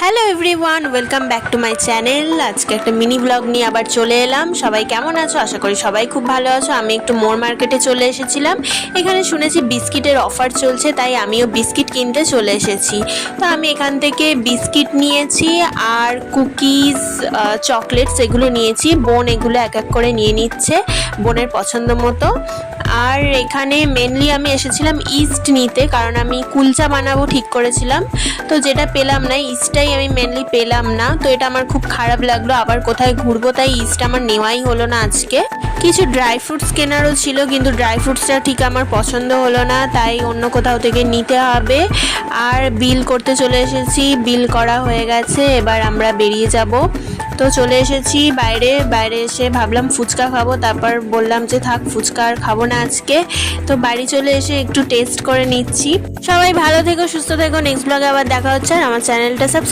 Hello everyone, welcome back to my channel. আজকে একটা mini blog নিয়ে আবার চলে এলাম। সবাই কেমন আছো? আশা করি সবাই খুব ভালো আছো। আমি একটু মোর মার্কেটে চলে এসেছিলাম। এখানে শুনেছি বিস্কিটের অফার চলছে, তাই আমিও বিস্কিট কিনতে চলে এসেছি। তো আমি এখান থেকে বিস্কিট নিয়েছি আর কুকিজ, চকলেটস এগুলো নিয়েছি। বোন এগুলো এক এক করে নিয়ে নিচ্ছে বোনের পছন্দ মতো। আর এখানে মেনলি আমি এসেছিলাম ইস্ট নিতে, কারণ আমি কুলচা বানাবো ঠিক করেছিলাম। তো যেটা পেলাম না, ইস্টটাই আমি মেনলি পেলাম না। তো এটা আমার খুব খারাপ লাগলো। আবার কোথায় ঘুরবো, তাই ইস্ট আমার নেওয়াই হলো না আজকে। কিছু ড্রাই ফ্রুটস কেনারও ছিল, কিন্তু ড্রাই ফ্রুটসটা ঠিক আমার পছন্দ হলো না, তাই অন্য কোথাও থেকে নিতে হবে। আর বিল করতে চলে এসেছি, বিল করা হয়ে গেছে, এবার আমরা বেরিয়ে যাব। তো চলে এসেছি বাইরে এসে ভাবলাম ফুচকা খাবো, তারপর বললাম যে থাক, ফুচকা আর খাবো না আজকে। তো বাড়ি চলে এসে একটু টেস্ট করে নিচ্ছি। সবাই ভালো থেকো, সুস্থ থেকো। নেক্সট ব্লগে আবার দেখা হচ্ছে। আর আমার চ্যানেলটা সাবস্ক্রাইব